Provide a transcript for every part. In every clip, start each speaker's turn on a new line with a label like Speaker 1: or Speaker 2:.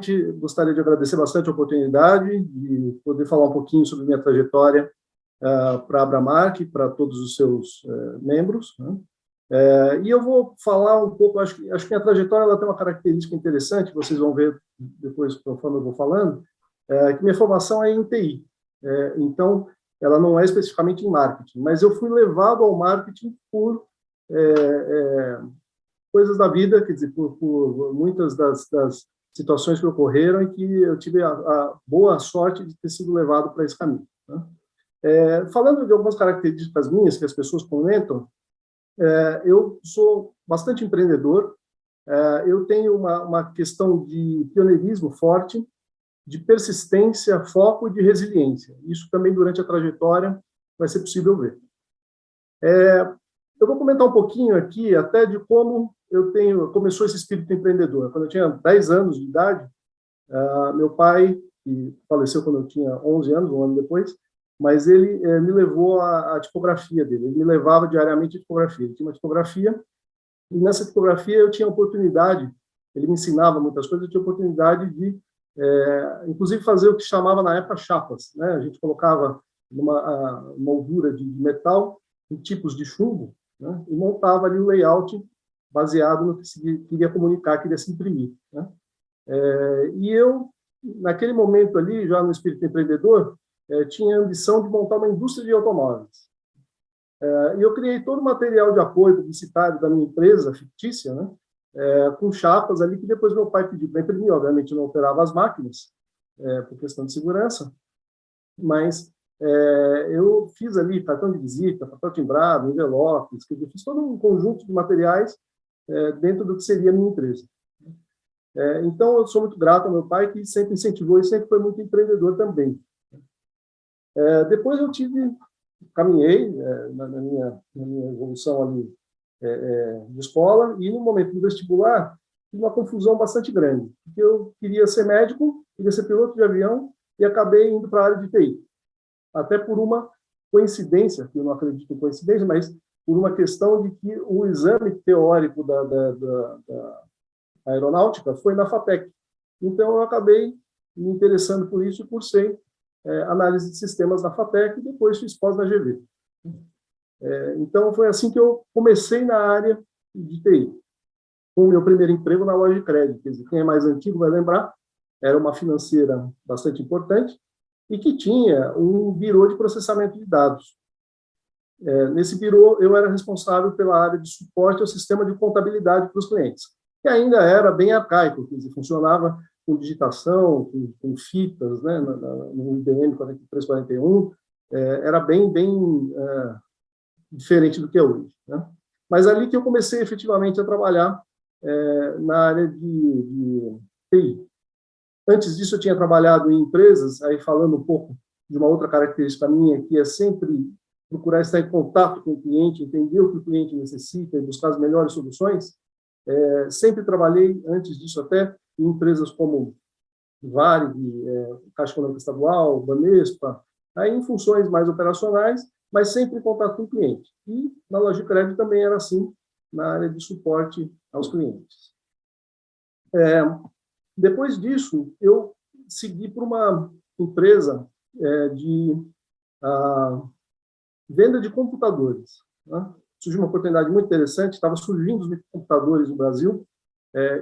Speaker 1: Primeiramente, gostaria de agradecer bastante a oportunidade de poder falar um pouquinho sobre minha trajetória para a Abramark, para todos os seus membros, né? E eu vou falar um pouco, acho que minha trajetória ela tem uma característica interessante, vocês vão ver depois, conforme eu vou falando, que minha formação é em TI. Então, ela não é especificamente em marketing, mas eu fui levado ao marketing por coisas da vida, quer dizer, por muitas das situações que ocorreram e que eu tive a boa sorte de ter sido levado para esse caminho, né? Falando de algumas características minhas que as pessoas comentam, eu sou bastante empreendedor, eu tenho uma questão de pioneirismo forte, de persistência, foco e de resiliência. Isso também durante a trajetória vai ser possível ver. Eu vou comentar um pouquinho aqui até de como começou esse espírito empreendedor. Quando eu tinha 10 anos de idade, meu pai, que faleceu quando eu tinha 11 anos, um ano depois, mas ele me levou à tipografia dele. Ele me levava diariamente à tipografia. Ele tinha uma tipografia, e nessa tipografia eu tinha oportunidade, ele me ensinava muitas coisas, eu tinha oportunidade de, inclusive, fazer o que chamava na época chapas, né? A gente colocava uma moldura de metal em tipos de chumbo, né? E montava ali o layout baseado no que se queria comunicar, queria se imprimir, né? E eu, naquele momento ali, já no espírito empreendedor, tinha a ambição de montar uma indústria de automóveis. E eu criei todo o material de apoio publicitário da minha empresa fictícia, né? Com chapas ali que depois meu pai pediu para imprimir. Obviamente não operava as máquinas, por questão de segurança, mas eu fiz ali cartão de visita, papel timbrado, envelopes, eu fiz todo um conjunto de materiais dentro do que seria a minha empresa. Então, eu sou muito grato ao meu pai, que sempre incentivou e sempre foi muito empreendedor também. Depois eu caminhei na minha evolução ali de escola, e no momento do vestibular, tive uma confusão bastante grande, porque eu queria ser médico, queria ser piloto de avião, e acabei indo para a área de TI. Até por uma coincidência, que eu não acredito em coincidência, mas por uma questão de que o exame teórico da aeronáutica foi na FATEC. Então, eu acabei me interessando por isso e cursei análise de sistemas na FATEC e depois fiz pós na GV. Então, foi assim que eu comecei na área de TI, com o meu primeiro emprego na loja de crédito. Quer dizer, quem é mais antigo vai lembrar, era uma financeira bastante importante e que tinha um birô de processamento de dados. Nesse birô, eu era responsável pela área de suporte ao sistema de contabilidade para os clientes, que ainda era bem arcaico, quer dizer, funcionava com digitação, com fitas, né, no IBM 4341, era bem diferente do que é hoje, né? Mas ali que eu comecei efetivamente a trabalhar na área de TI. Antes disso, eu tinha trabalhado em empresas, aí falando um pouco de uma outra característica minha, que é sempre procurar estar em contato com o cliente, entender o que o cliente necessita e buscar as melhores soluções. Sempre trabalhei, antes disso até, em empresas como Varig, Caixa Econômica Estadual, Banespa, aí em funções mais operacionais, mas sempre em contato com o cliente. E na loja de crédito também era assim, na área de suporte aos clientes. Depois disso, eu segui para uma empresa de venda de computadores, né? Surgiu uma oportunidade muito interessante, estava surgindo os computadores no Brasil,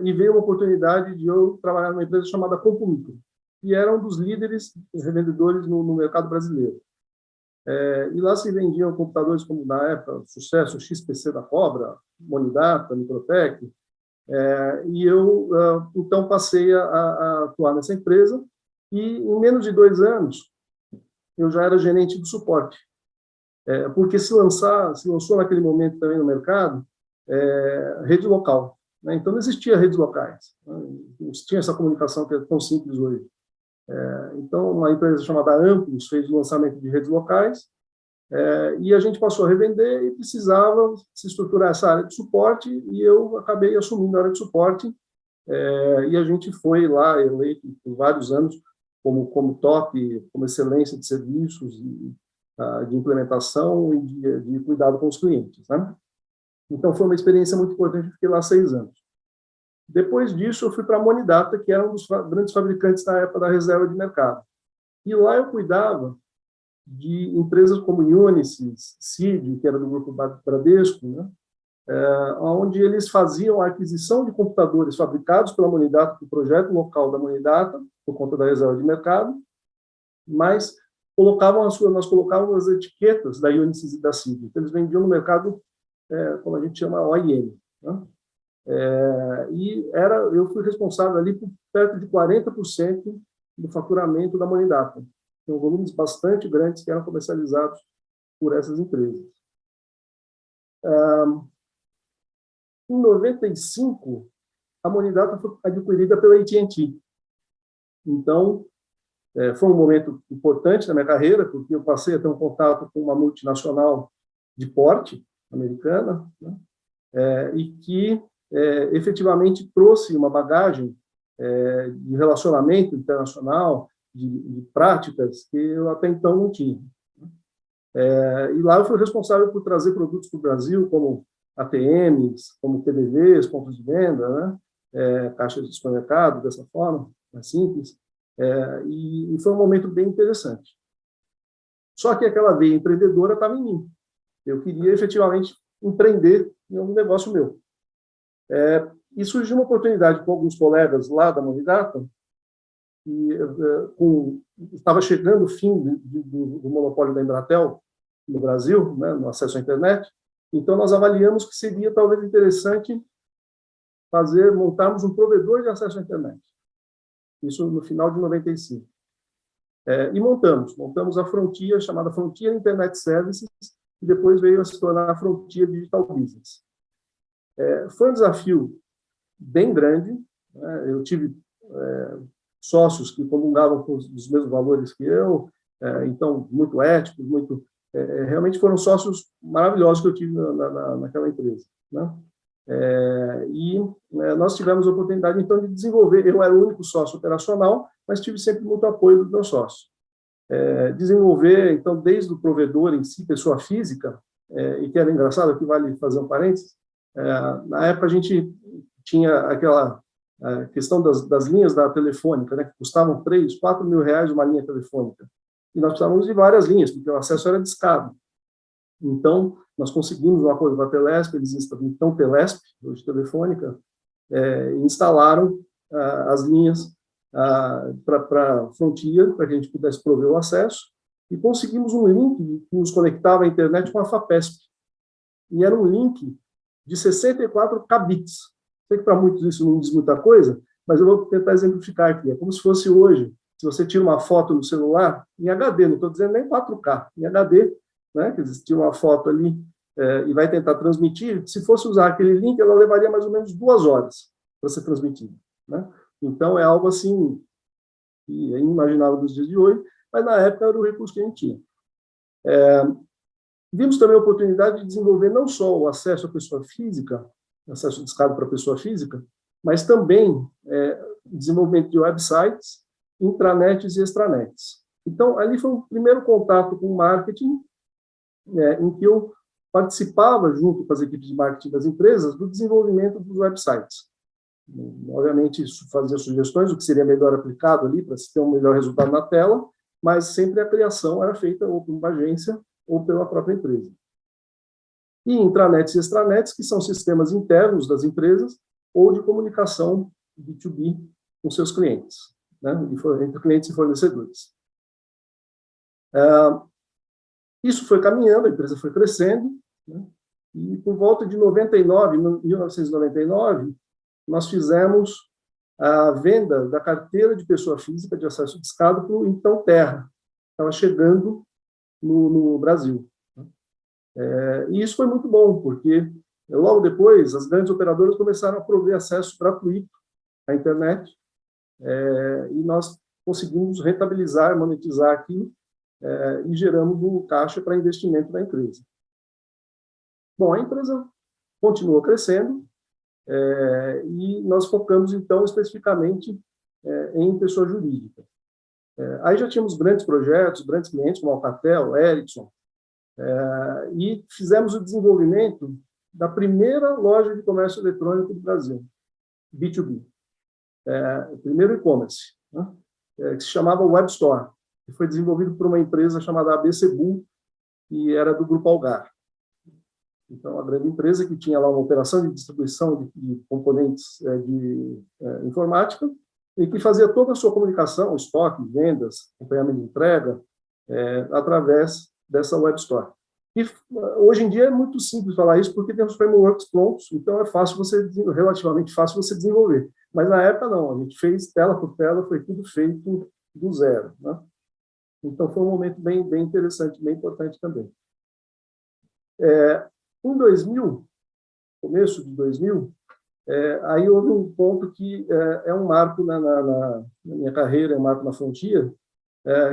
Speaker 1: e veio uma oportunidade de eu trabalhar numa empresa chamada Compumicro, que era um dos líderes revendedores no mercado brasileiro. E lá se vendiam computadores como, na época, sucesso, o XPC da Cobra, Monidata, Microtec, e eu, então, passei a atuar nessa empresa, e em menos de 2 anos, eu já era gerente do suporte. Porque se lançou naquele momento também no mercado, rede local, né? Então, não existia redes locais, né? Não tinha essa comunicação que é tão simples hoje. Então, uma empresa chamada Amplos fez o lançamento de redes locais, e a gente passou a revender e precisava se estruturar essa área de suporte, e eu acabei assumindo a área de suporte, e a gente foi lá eleito por vários anos como top, como excelência de serviços, de implementação e de cuidado com os clientes, né? Então, foi uma experiência muito importante, fiquei lá 6 anos. Depois disso, eu fui para a Monidata, que era um dos grandes fabricantes na época da reserva de mercado. E lá eu cuidava de empresas como Unisys, CID, que era do grupo Bradesco, né? Onde eles faziam a aquisição de computadores fabricados pela Monidata, do projeto local da Monidata, por conta da reserva de mercado, mas nós colocávamos as etiquetas da Unisys e da CID. Então, eles vendiam no mercado, como a gente chama, OIM. Né? Eu fui responsável ali por perto de 40% do faturamento da Monidata. Então, volumes bastante grandes que eram comercializados por essas empresas. Em 95, a Monidata foi adquirida pela AT&T. Então, foi um momento importante na minha carreira, porque eu passei a ter um contato com uma multinacional de porte americana, né? E que efetivamente trouxe uma bagagem de relacionamento internacional, de práticas que eu até então não tinha. E lá eu fui responsável por trazer produtos para o Brasil, como ATMs, como TDVs, pontos de venda, né? Caixas de supermercado, dessa forma, mais simples. E foi um momento bem interessante. Só que aquela veia empreendedora estava em mim. Eu queria efetivamente empreender em um negócio meu. E surgiu uma oportunidade com alguns colegas lá da Monidata, e estava chegando o fim do monopólio da Embratel no Brasil, né, no acesso à internet. Então, nós avaliamos que seria talvez interessante montarmos um provedor de acesso à internet. Isso no final de 95. E montamos a Frontier, chamada Frontier Internet Services, e depois veio a se tornar a Frontier Digital Business. Foi um desafio bem grande, né? Eu tive sócios que comungavam com os mesmos valores que eu, então, muito éticos, realmente foram sócios maravilhosos que eu tive naquela empresa, né? Nós tivemos a oportunidade, então, de desenvolver. Eu era o único sócio operacional, mas tive sempre muito apoio dos meus sócios. Desenvolver, então, desde o provedor em si, pessoa física, e que era engraçado, aqui vale fazer um parênteses, na época a gente tinha aquela questão das linhas da telefônica, né, que custavam 3, 4 mil reais uma linha telefônica. E nós precisávamos de várias linhas, porque o acesso era discado. Então, nós conseguimos um acordo com a Telesp, eles instalaram, então, Telesp, hoje Telefônica, instalaram as linhas para a Frontier, para que a gente pudesse prover o acesso, e conseguimos um link que nos conectava à internet com a FAPESP. E era um link de 64 kbits. Sei que para muitos isso não diz muita coisa, mas eu vou tentar exemplificar aqui. É como se fosse hoje, se você tira uma foto no celular, em HD, não estou dizendo nem 4K, em HD, né, que tira uma foto ali e vai tentar transmitir, se fosse usar aquele link, ela levaria mais ou menos 2 horas para ser transmitida, né? Então, é algo assim, que é inimaginável nos dias de hoje, mas na época era o recurso que a gente tinha. Vimos também a oportunidade de desenvolver não só o acesso à pessoa física, acesso discado para a pessoa física, mas também desenvolvimento de websites, intranets e extranets. Então, ali foi o primeiro contato com o marketing, em que eu participava, junto com as equipes de marketing das empresas, do desenvolvimento dos websites. Obviamente, fazia sugestões do que seria melhor aplicado ali para se ter um melhor resultado na tela, mas sempre a criação era feita ou por uma agência ou pela própria empresa. E intranets e extranets, que são sistemas internos das empresas ou de comunicação B2B com seus clientes, né, entre clientes e fornecedores. Isso foi caminhando, a empresa foi crescendo, né, e por volta de 1999, nós fizemos a venda da carteira de pessoa física de acesso discado para o então Terra, estava chegando no Brasil. E isso foi muito bom, porque logo depois as grandes operadoras começaram a prover acesso gratuito à internet, e nós conseguimos rentabilizar, monetizar aquilo, e geramos um caixa para investimento da empresa. Bom, a empresa continuou crescendo, e nós focamos, então, especificamente em pessoa jurídica. Aí já tínhamos grandes projetos, grandes clientes, como Alcatel, Ericsson, e fizemos o desenvolvimento da primeira loja de comércio eletrônico do Brasil. B2B, o primeiro e-commerce, né? Que se chamava Web Store, que foi desenvolvido por uma empresa chamada ABC Bull, que era do Grupo Algar. Então, uma grande empresa que tinha lá uma operação de distribuição de componentes de informática e que fazia toda a sua comunicação, estoque, vendas, acompanhamento de entrega, através dessa Web Store. E hoje em dia é muito simples falar isso porque tem os frameworks prontos, então é fácil relativamente fácil você desenvolver. Mas na época não, a gente fez tela por tela, foi tudo feito do zero, né? Então foi um momento bem interessante, bem importante também. Em 2000, começo de 2000, aí houve um ponto que é um marco na minha carreira, é um marco na Frontier,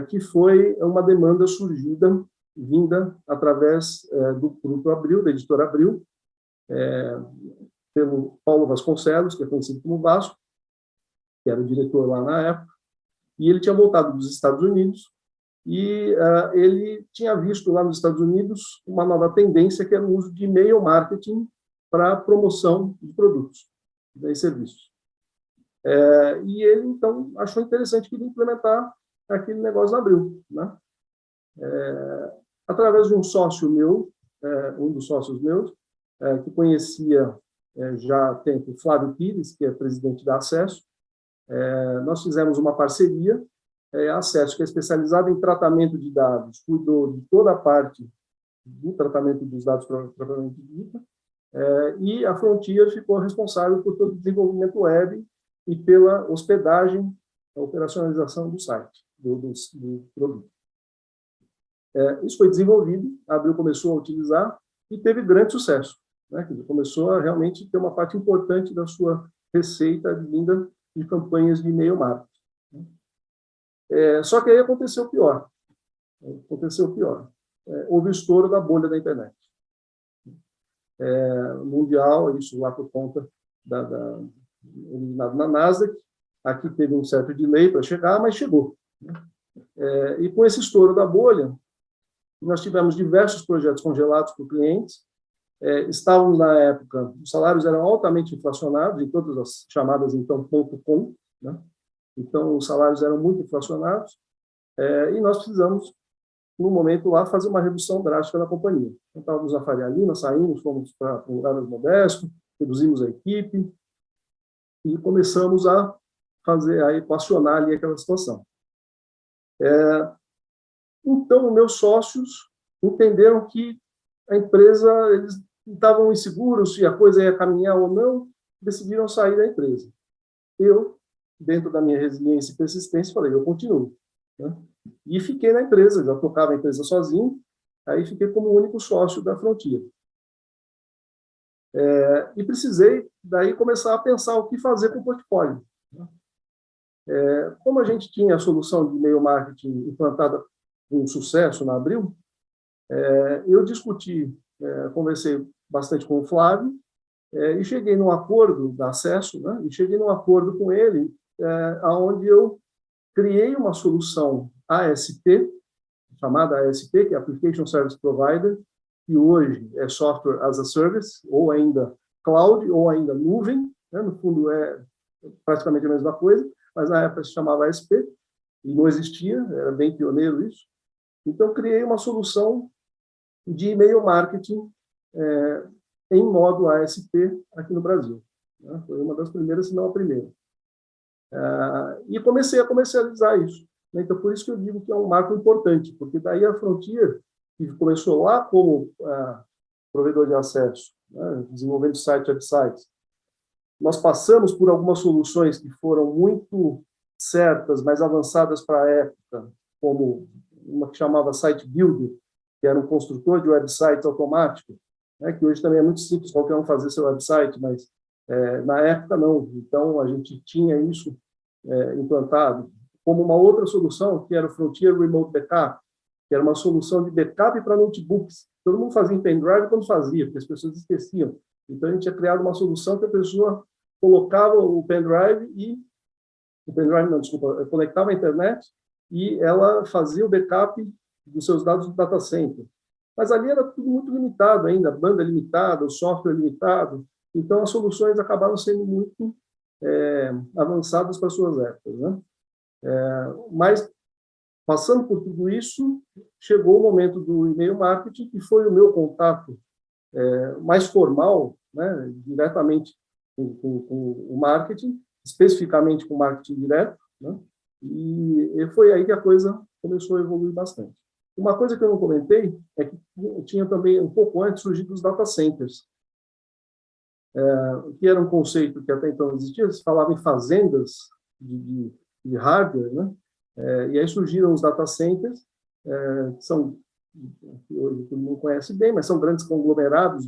Speaker 1: que foi uma demanda surgida, vinda através do Grupo Abril, da editora Abril, pelo Paulo Vasconcelos, que é conhecido como Vasco, que era o diretor lá na época, e ele tinha voltado dos Estados Unidos, e ele tinha visto lá nos Estados Unidos uma nova tendência, que era o uso de e-mail marketing para promoção de produtos e serviços. E ele, então, achou interessante que ele implementar aquele negócio na Abril, né? Através de um sócio meu, um dos sócios meus, que conhecia já há tempo, Flávio Pires, que é presidente da Acesso, nós fizemos uma parceria. A Acesso, que é especializada em tratamento de dados, cuidou de toda a parte do tratamento dos dados propriamente dita, e a Frontier ficou responsável por todo o desenvolvimento web e pela hospedagem, a operacionalização do site, do produto. Isso foi desenvolvido, a Abril começou a utilizar e teve grande sucesso, né? Começou a realmente ter uma parte importante da sua receita vinda de campanhas de e-mail marketing. Só que aí aconteceu o pior. Houve o estouro da bolha da internet. Mundial, isso lá por conta na Nasdaq. Aqui teve um certo delay para chegar, mas chegou. E com esse estouro da bolha, nós tivemos diversos projetos congelados por clientes. Estávamos, na época, os salários eram altamente inflacionados, em todas as chamadas, então, .com, né? Então, os salários eram muito inflacionados, e nós precisamos, no momento lá, fazer uma redução drástica da companhia. Então, estávamos na Faria Lima, saímos, fomos para um lugar mais modesto, reduzimos a equipe e começamos a equacionar ali aquela situação. Então, meus sócios entenderam que a empresa, eles estavam inseguros se a coisa ia caminhar ou não, decidiram sair da empresa. Eu, dentro da minha resiliência e persistência, falei, eu continuo, né? E fiquei na empresa, já tocava a empresa sozinho, aí fiquei como o único sócio da Frontier. E precisei, daí, começar a pensar o que fazer com o portfólio, né? Como a gente tinha a solução de e-mail marketing implantada com sucesso na Abril, eu conversei bastante com o Flávio, e cheguei num acordo da Acesso, né? E cheguei num acordo com ele, onde eu criei uma solução ASP, chamada ASP, que é Application Service Provider, que hoje é Software as a Service, ou ainda Cloud, ou ainda nuvem, né? No fundo é praticamente a mesma coisa, mas na época se chamava ASP, e não existia, era bem pioneiro isso. Então, criei uma solução de e-mail marketing em modo ASP aqui no Brasil, né? Foi uma das primeiras, se não a primeira. E comecei a comercializar isso, né? Então, por isso que eu digo que é um marco importante, porque daí a Frontier, que começou lá como provedor de acesso, né? Desenvolvendo site, websites, nós passamos por algumas soluções que foram muito certas, mais avançadas para a época, como uma que chamava Site Builder, que era um construtor de websites automático, né? Que hoje também é muito simples qualquer um fazer seu website, mas na época não. Então, a gente tinha isso implantado, como uma outra solução, que era o Frontier Remote Backup, que era uma solução de backup para notebooks. Todo mundo fazia em pendrive quando fazia, porque as pessoas esqueciam. Então, a gente tinha criado uma solução que a pessoa colocava o pendrive conectava a internet e ela fazia o backup dos seus dados do data center. Mas ali era tudo muito limitado ainda, banda limitada, o software limitado. Então, as soluções acabaram sendo muito avançadas para suas épocas, né? Mas, passando por tudo isso, chegou o momento do e-mail marketing, que foi o meu contato mais formal, né, diretamente com o marketing, especificamente com o marketing direto, né? E foi aí que a coisa começou a evoluir bastante. Uma coisa que eu não comentei é que tinha também, um pouco antes, surgido os data centers, que era um conceito que até então não existia, se falava em fazendas de hardware, né? E aí surgiram os data centers, que são, que hoje todo mundo conhece bem, mas são grandes conglomerados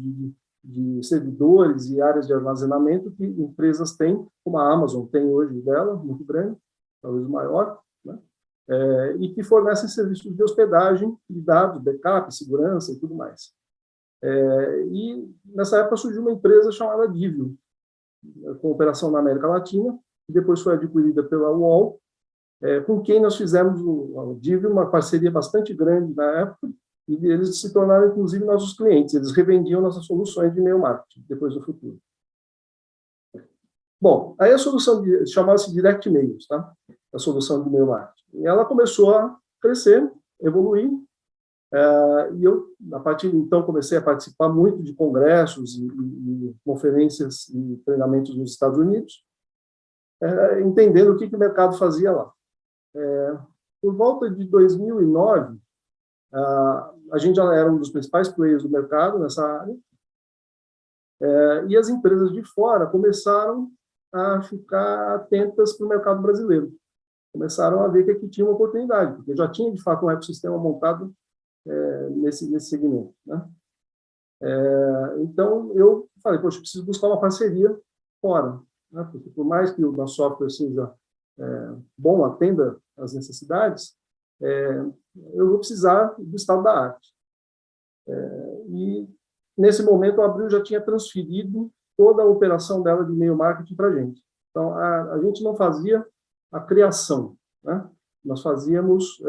Speaker 1: de servidores e áreas de armazenamento que empresas têm, como a Amazon tem hoje dela, muito grande, talvez o maior, né? E que fornecem serviços de hospedagem de dados, backup, segurança e tudo mais. E nessa época surgiu uma empresa chamada Divio, com operação na América Latina, que depois foi adquirida pela UOL, com quem nós fizemos o Divio, uma parceria bastante grande na época, e eles se tornaram, inclusive, nossos clientes. Eles revendiam nossas soluções de e-mail marketing, depois no futuro. Bom, aí a solução chamava-se Direct Mails, tá? A solução de e-mail marketing. E ela começou a crescer, evoluir, e eu, a partir de então, comecei a participar muito de congressos e conferências e treinamentos nos Estados Unidos, entendendo o que o mercado fazia lá. Por volta de 2009, a gente já era um dos principais players do mercado nessa área, e as empresas de fora começaram a ficar atentas para o mercado brasileiro. Começaram a ver que aqui tinha uma oportunidade, porque já tinha, de fato, um ecossistema montado nesse segmento, né? Então, eu falei, poxa, eu preciso buscar uma parceria fora, né? Porque por mais que o nosso software seja bom, atenda às necessidades, eu vou precisar do estado da arte. E, nesse momento, a Abril já tinha transferido toda a operação dela de e-mail marketing para a gente. Então, a gente não fazia a criação, né? Nós fazíamos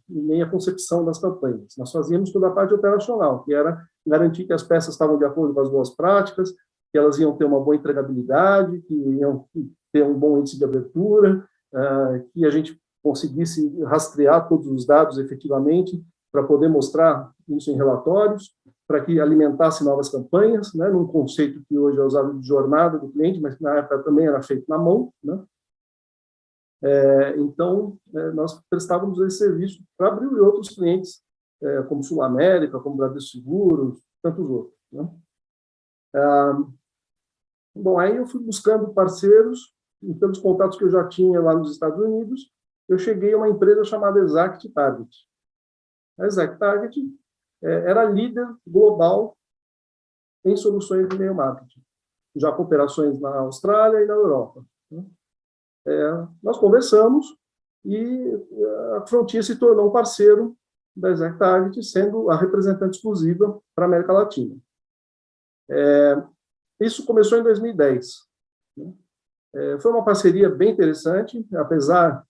Speaker 1: nem a concepção das campanhas. Nós fazíamos toda a parte operacional, que era garantir que as peças estavam de acordo com as boas práticas, que elas iam ter uma boa entregabilidade, que iam ter um bom índice de abertura, que a gente conseguisse rastrear todos os dados efetivamente para poder mostrar isso em relatórios, para que alimentasse novas campanhas, né, num conceito que hoje é usado de jornada do cliente, mas que na época também era feito na mão, né? Então, nós prestávamos esse serviço para Abril e outros clientes, como Sul América, como Bradesco Seguros, tantos outros, né? Bom, aí eu fui buscando parceiros, e pelos contatos que eu já tinha lá nos Estados Unidos, eu cheguei a uma empresa chamada Exact Target. A Exact Target era líder global em soluções de e-mail marketing, já com operações na Austrália e na Europa, né? Nós conversamos e a Frontier se tornou um parceiro da Exact Target, sendo a representante exclusiva para a América Latina. Isso começou em 2010. Né? Foi uma parceria bem interessante, apesar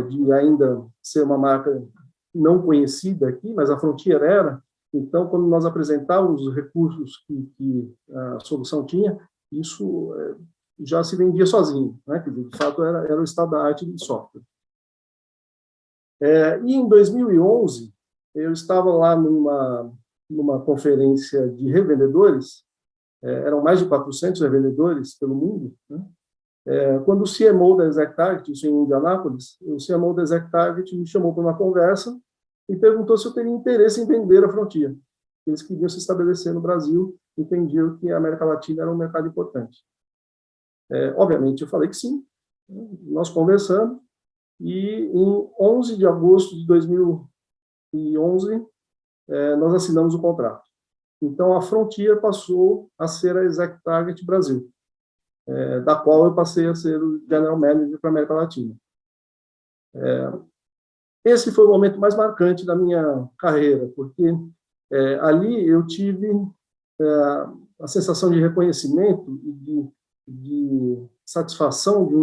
Speaker 1: de ainda ser uma marca não conhecida aqui, mas a Frontier era. Então, quando nós apresentávamos os recursos que a solução tinha, isso já se vendia sozinho, né? Que, de fato, era o estado da arte de software. E em 2011, eu estava lá numa conferência de revendedores, eram mais de 400 revendedores pelo mundo, né? Quando o CMO da Exact Target, isso em Indianápolis, o CMO da Exact Target me chamou para uma conversa e perguntou se eu teria interesse em vender a Frontier. Eles queriam se estabelecer no Brasil, entendiam que a América Latina era um mercado importante. Obviamente, eu falei que sim. Nós conversamos e em 11 de agosto de 2011, nós assinamos o contrato. Então, a Frontier passou a ser a Exact Target Brasil, da qual eu passei a ser o General Manager para a América Latina. Esse foi o momento mais marcante da minha carreira, porque ali eu tive a sensação de reconhecimento e de satisfação de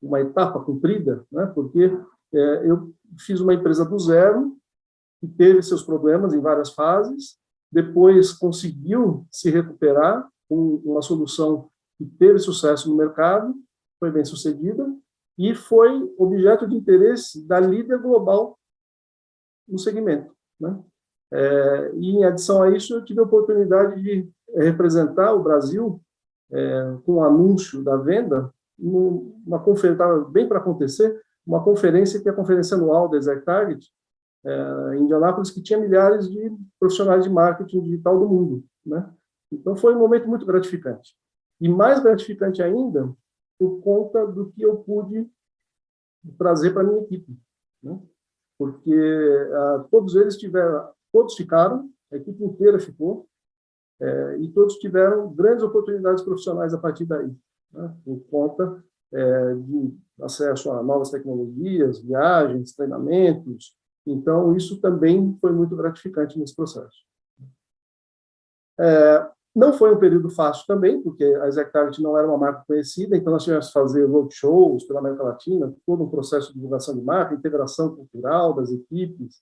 Speaker 1: uma etapa cumprida, né? Porque eu fiz uma empresa do zero, que teve seus problemas em várias fases, depois conseguiu se recuperar com uma solução que teve sucesso no mercado, foi bem sucedida e foi objeto de interesse da líder global no segmento, né? E, em adição a isso, eu tive a oportunidade de representar o Brasil com o anúncio da venda, numa conferência, estava bem para acontecer, uma conferência que é a conferência anual da ExactTarget, em Indianápolis, que tinha milhares de profissionais de marketing digital do mundo, né? Então, foi um momento muito gratificante. E mais gratificante ainda, por conta do que eu pude trazer para a minha equipe, né? Porque todos ficaram, a equipe inteira ficou, e todos tiveram grandes oportunidades profissionais a partir daí, né? Por conta de acesso a novas tecnologias, viagens, treinamentos. Então, isso também foi muito gratificante nesse processo. Não foi um período fácil também, porque a ExactTarget não era uma marca conhecida, então nós tivemos que fazer roadshows pela América Latina, todo um processo de divulgação de marca, integração cultural das equipes,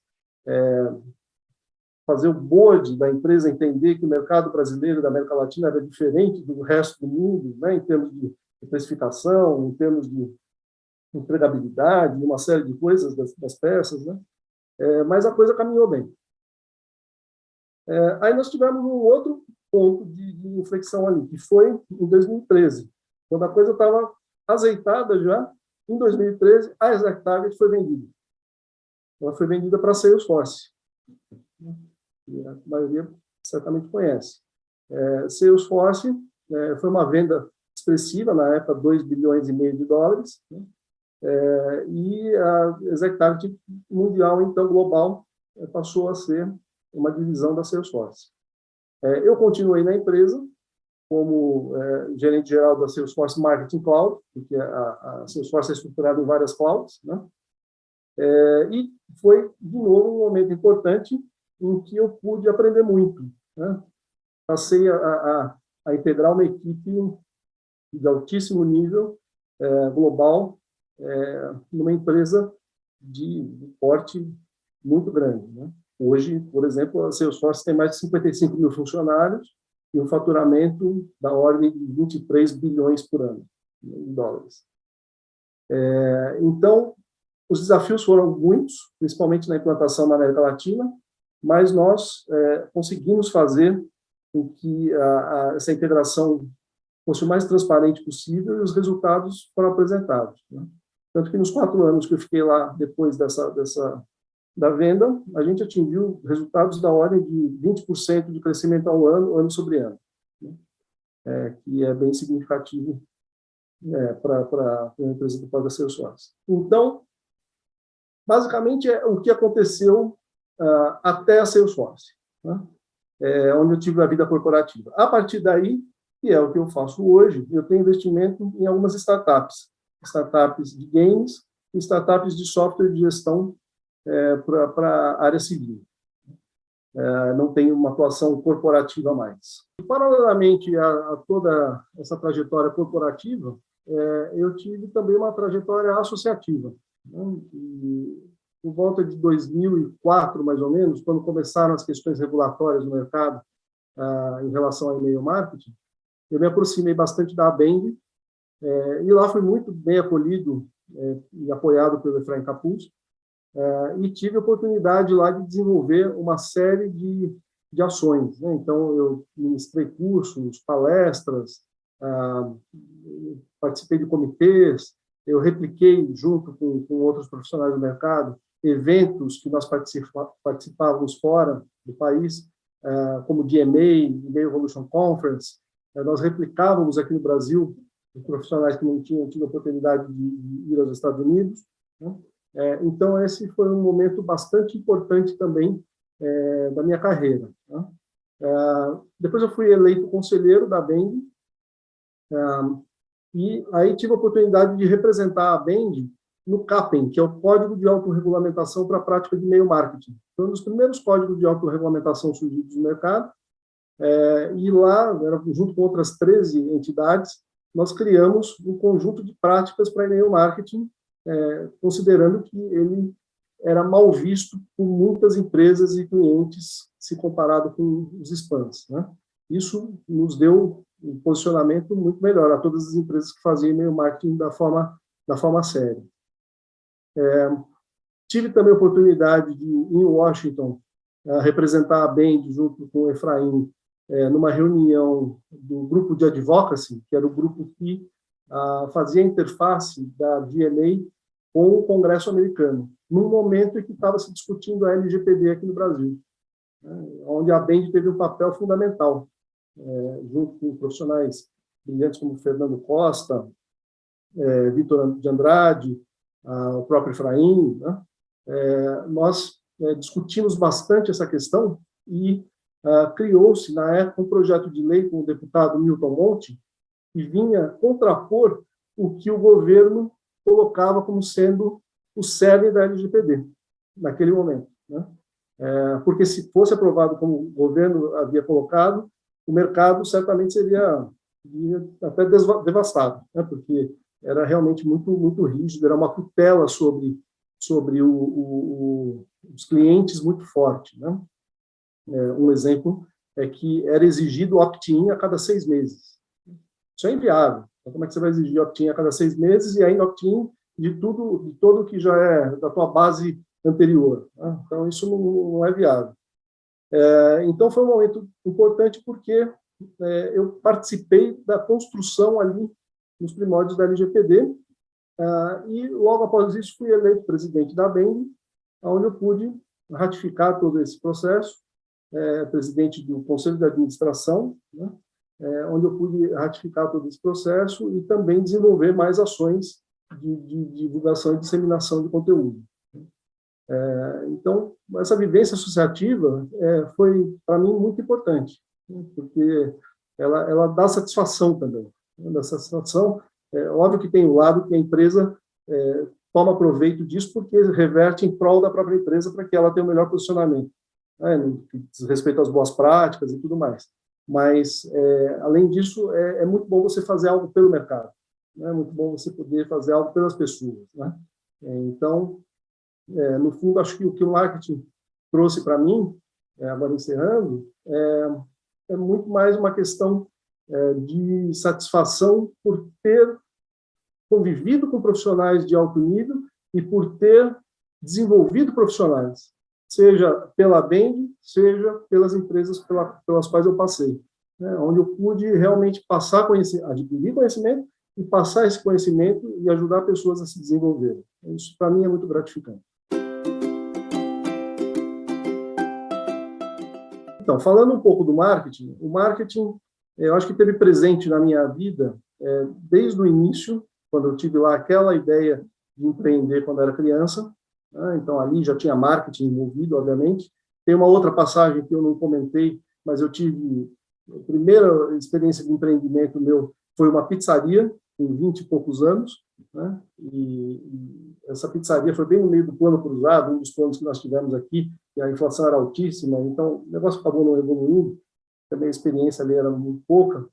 Speaker 1: fazer o board da empresa entender que o mercado brasileiro da América Latina era diferente do resto do mundo, né, em termos de precificação, em termos de entregabilidade, uma série de coisas das peças, né? Mas a coisa caminhou bem. Aí nós tivemos um outro ponto de inflexão ali, que foi em 2013, quando a coisa estava azeitada já. Em 2013, a ExactTarget foi vendida. Ela foi vendida para a Salesforce, que a maioria certamente conhece. Salesforce foi uma venda expressiva, na época, 2,5 bilhões de dólares, né? E a ExactTarget mundial, então, global, passou a ser uma divisão da Salesforce. Eu continuei na empresa como gerente geral da Salesforce Marketing Cloud, porque a Salesforce é estruturada em várias clouds, né? E foi, de novo, um momento importante em que eu pude aprender muito, né? Passei a integrar uma equipe de altíssimo nível global numa empresa de porte muito grande, né? Hoje, por exemplo, a Salesforce tem mais de 55 mil funcionários e um faturamento da ordem de 23 bilhões por ano em dólares. Então, os desafios foram muitos, principalmente na implantação na América Latina, mas nós conseguimos fazer com que essa integração fosse o mais transparente possível e os resultados foram apresentados, né? Tanto que nos 4 anos que eu fiquei lá, depois da venda, a gente atingiu resultados da ordem de 20% de crescimento ao ano sobre ano, né? Que é bem significativo para uma empresa do porte da Salesforce. Então, basicamente, é o que aconteceu até a Salesforce, né? Onde eu tive a vida corporativa. A partir daí, que é o que eu faço hoje, eu tenho investimento em algumas startups de games e startups de software de gestão para a área civil. Não tenho uma atuação corporativa mais. E, paralelamente a toda essa trajetória corporativa, eu tive também uma trajetória associativa, né? E, por volta de 2004, mais ou menos, quando começaram as questões regulatórias no mercado em relação ao e-mail marketing, eu me aproximei bastante da Abeng, e lá fui muito bem acolhido e apoiado pelo Efraim Capuz, e tive a oportunidade lá de desenvolver uma série de ações, né? Então, eu ministrei cursos, palestras, participei de comitês, eu repliquei, junto com outros profissionais do mercado, eventos que nós participávamos fora do país, como o DMA, E-mail Evolution Conference. Nós replicávamos aqui no Brasil os profissionais que não tinham tido a oportunidade de ir aos Estados Unidos, né? Então, esse foi um momento bastante importante também da minha carreira, né? Depois eu fui eleito conselheiro da Abeng, e aí tive a oportunidade de representar a Abeng no CAPEN, que é o Código de Autorregulamentação para a Prática de E-mail Marketing. Foi um dos primeiros códigos de autorregulamentação surgidos no mercado, e lá, junto com outras 13 entidades, nós criamos um conjunto de práticas para e-mail marketing, considerando que ele era mal visto por muitas empresas e clientes, se comparado com os spams, né? Isso nos deu um posicionamento muito melhor a todas as empresas que faziam e-mail marketing da forma séria. Tive também a oportunidade de, em Washington, representar a Bend junto com o Efraim, numa reunião do grupo de advocacy, que era o grupo que fazia a interface da VMA com o Congresso americano, num momento em que estava se discutindo a LGPD aqui no Brasil, onde a Bend teve um papel fundamental, junto com profissionais brilhantes como Fernando Costa, Vitor de Andrade, o próprio Efraim, né? Nós discutimos bastante essa questão e criou-se, na época, um projeto de lei com o deputado Milton Monte, que vinha contrapor o que o governo colocava como sendo o cerne da LGPD, naquele momento, né? Porque se fosse aprovado como o governo havia colocado, o mercado certamente seria até devastado, né? Porque era realmente muito rígido, era uma tutela sobre os clientes muito forte, né? Um exemplo é que era exigido opt-in a cada 6 meses. Isso é inviável. Então, como é que você vai exigir opt-in a cada 6 meses e ainda opt-in de todo que já é da tua base anterior, né? Então, isso não é viável. Então, foi um momento importante porque eu participei da construção ali nos primórdios da LGPD, e logo após isso fui eleito presidente da Bend, onde eu pude ratificar todo esse processo, presidente do Conselho de Administração, né, onde eu pude ratificar todo esse processo e também desenvolver mais ações de divulgação e disseminação de conteúdo. Então, essa vivência associativa foi, para mim, muito importante, né, porque ela dá satisfação também. Né, dá satisfação. Óbvio que tem o lado que a empresa toma proveito disso porque reverte em prol da própria empresa para que ela tenha o melhor posicionamento, né, no que diz respeito às boas práticas e tudo mais. Mas, além disso, é muito bom você fazer algo pelo mercado, né? É muito bom você poder fazer algo pelas pessoas, né? Então, no fundo, acho que o que o marketing trouxe para mim, agora encerrando, é muito mais uma questão de satisfação por ter convivido com profissionais de alto nível e por ter desenvolvido profissionais, seja pela Bend, seja pelas empresas pelas quais eu passei, né? Onde eu pude realmente adquirir conhecimento e passar esse conhecimento e ajudar pessoas a se desenvolverem. Isso, para mim, é muito gratificante. Então, falando um pouco do marketing, o marketing, eu acho que teve presente na minha vida desde o início, quando eu tive lá aquela ideia de empreender quando era criança, né? Então, ali já tinha marketing envolvido, obviamente. Tem uma outra passagem que eu não comentei, mas eu tive a primeira experiência de empreendimento meu foi uma pizzaria, com 20 e poucos anos, né? E essa pizzaria foi bem no meio do plano cruzado, um dos planos que nós tivemos aqui, e a inflação era altíssima, então o negócio acabou não evoluindo, também a experiência ali era muito pouca,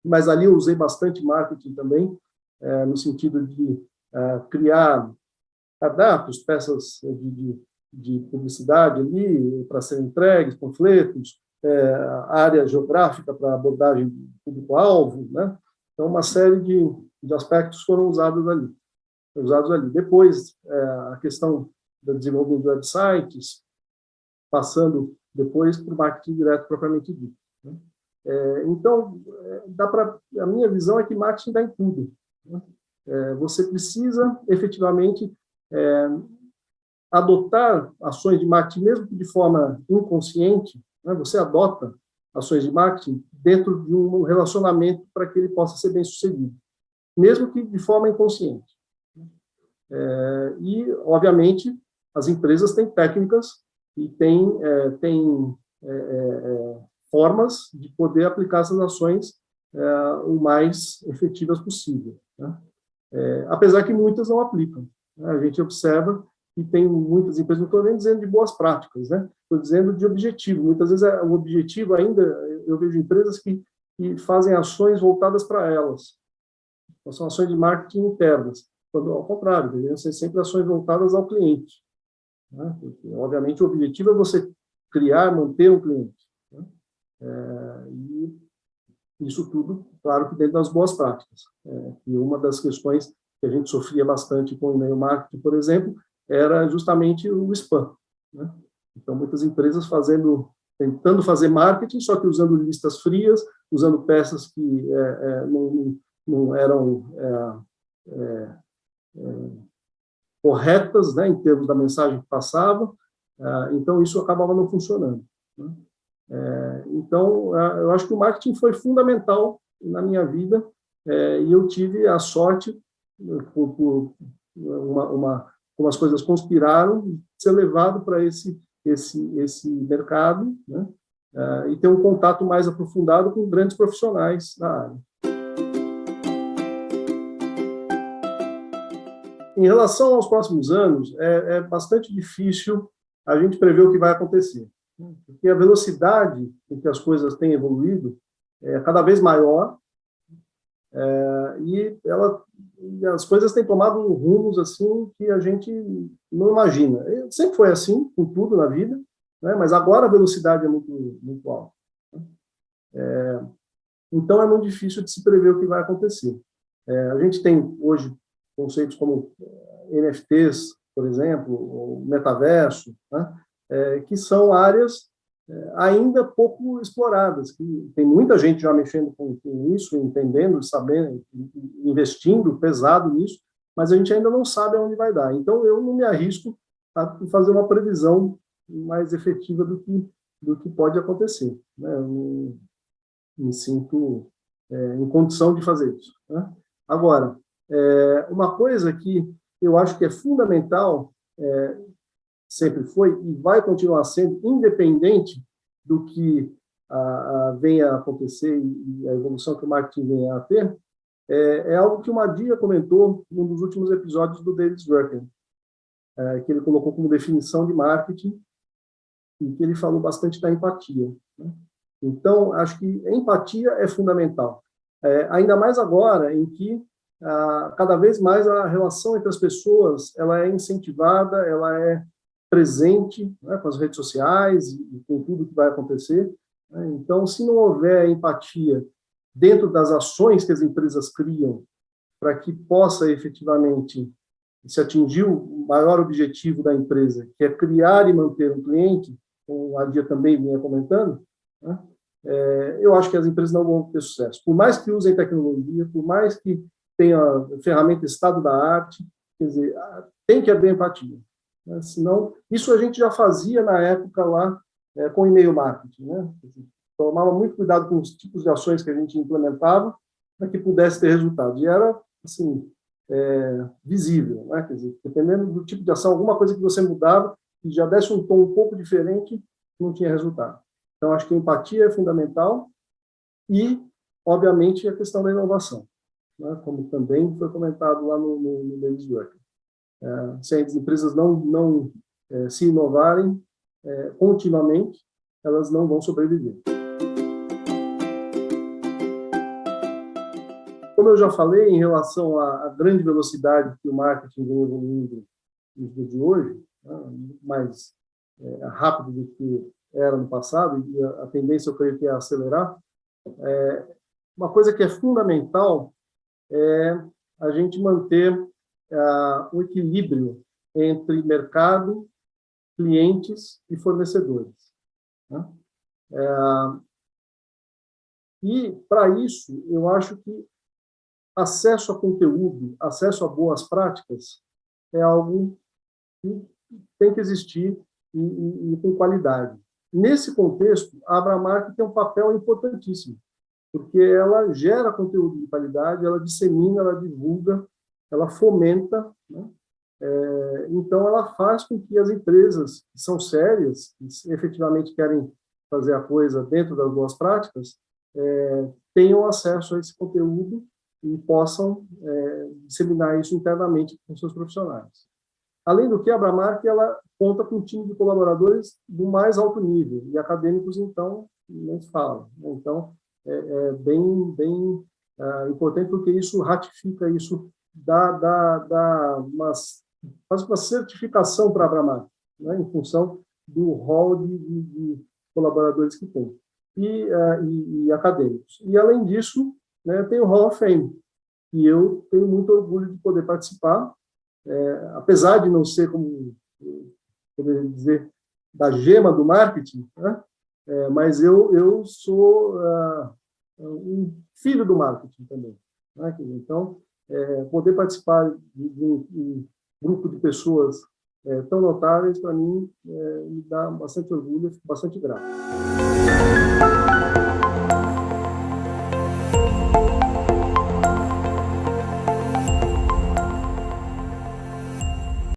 Speaker 1: mas ali eu usei bastante marketing também, no sentido de criar cardápios, peças de publicidade ali para serem entregues, panfletos, área geográfica para abordagem do público-alvo, né? Então, uma série de aspectos foram usados ali. Depois, a questão do desenvolvimento de websites, passando depois para o marketing direto propriamente dito, né? Então, a minha visão é que marketing dá em tudo, né? Você precisa, efetivamente, adotar ações de marketing, mesmo que de forma inconsciente, né? Você adota ações de marketing dentro de um relacionamento para que ele possa ser bem sucedido, mesmo que de forma inconsciente. E, obviamente, as empresas têm técnicas e têm formas de poder aplicar essas ações o mais efetivas possível, né? Apesar que muitas não aplicam, né? A gente observa que tem muitas empresas, não estou nem dizendo de boas práticas, né? Estou dizendo de objetivo. Muitas vezes o objetivo ainda, eu vejo empresas que fazem ações voltadas para elas. Então, são ações de marketing internas. Quando, ao contrário, deveriam ser sempre ações voltadas ao cliente, né? Porque, obviamente, o objetivo é você criar, manter um cliente, né? E isso tudo, claro, que dentro das boas práticas. E uma das questões que a gente sofria bastante com o e-mail marketing, por exemplo, era justamente o spam, né? Então, muitas empresas tentando fazer marketing, só que usando listas frias, usando peças que não eram corretas, né, em termos da mensagem que passava. Então, isso acabava não funcionando, né? Então, eu acho que o marketing foi fundamental na minha vida, e eu tive a sorte, por como as coisas conspiraram, de ser levado para esse mercado, né? E ter um contato mais aprofundado com grandes profissionais da área. Em relação aos próximos anos, é bastante difícil a gente prever o que vai acontecer, porque a velocidade em que as coisas têm evoluído é cada vez maior, e as coisas têm tomado rumos assim que a gente não imagina. Sempre foi assim, com tudo na vida, né? Mas agora a velocidade é muito alta. Então, é muito difícil de se prever o que vai acontecer. A gente tem hoje conceitos como NFTs, por exemplo, o metaverso, né? Que são áreas ainda pouco exploradas, que tem muita gente já mexendo com isso, entendendo, sabendo, investindo pesado nisso, mas a gente ainda não sabe aonde vai dar. Então, eu não me arrisco a fazer uma previsão mais efetiva do que pode acontecer, né? Eu me sinto em condição de fazer isso, né? Agora, uma coisa que eu acho que é fundamental, sempre foi e vai continuar sendo, independente do que venha a acontecer e a evolução que o marketing venha a ter, é algo que o Madia comentou num dos últimos episódios do David Drucker, que ele colocou como definição de marketing, e que ele falou bastante da empatia, né? Então, acho que a empatia é fundamental, ainda mais agora em que cada vez mais a relação entre as pessoas ela é incentivada, ela é presente, né, com as redes sociais e com tudo que vai acontecer, né? Então, se não houver empatia dentro das ações que as empresas criam para que possa efetivamente se atingir o maior objetivo da empresa, que é criar e manter um cliente, como a Dia também vinha comentando, né? Eu acho que as empresas não vão ter sucesso. Por mais que usem tecnologia, por mais que tenha ferramenta estado da arte, quer dizer, tem que haver empatia, né? Senão, isso a gente já fazia na época lá com e-mail marketing, né? Tomava muito cuidado com os tipos de ações que a gente implementava para que pudesse ter resultado. E era, assim, visível, né? Quer dizer, dependendo do tipo de ação, alguma coisa que você mudava e já desse um tom um pouco diferente, não tinha resultado. Então, acho que a empatia é fundamental e, obviamente, a questão da inovação, né? Como também foi comentado lá no David Drucker. Se as empresas não se inovarem continuamente, elas não vão sobreviver. Como eu já falei, em relação à grande velocidade que o marketing vem evoluindo nos dias de hoje, né, mais rápido do que era no passado, e a tendência, eu creio, que é acelerar, uma coisa que é fundamental é a gente manter o equilíbrio entre mercado, clientes e fornecedores, né? E, para isso, eu acho que acesso a conteúdo, acesso a boas práticas é algo que tem que existir e com qualidade. Nesse contexto, a Abramark tem um papel importantíssimo, porque ela gera conteúdo de qualidade, ela dissemina, ela divulga, ela fomenta, né? Então, ela faz com que as empresas que são sérias, que efetivamente querem fazer a coisa dentro das boas práticas, tenham acesso a esse conteúdo e possam disseminar isso internamente com seus profissionais. Além do que, a Abramark ela conta com um time de colaboradores do mais alto nível, e acadêmicos, então, nem se fala. Então, é bem importante, porque isso ratifica, isso faz uma certificação para a Abramark, né, em função do rol de colaboradores que tem. e acadêmicos. E, além disso, né, tem o Hall of Fame, e eu tenho muito orgulho de poder participar, apesar de não ser, como poderia dizer, da gema do marketing, né? Mas eu sou um filho do marketing também, né? Então, poder participar de um grupo de pessoas tão notáveis, para mim, me dá bastante orgulho, fico bastante grato.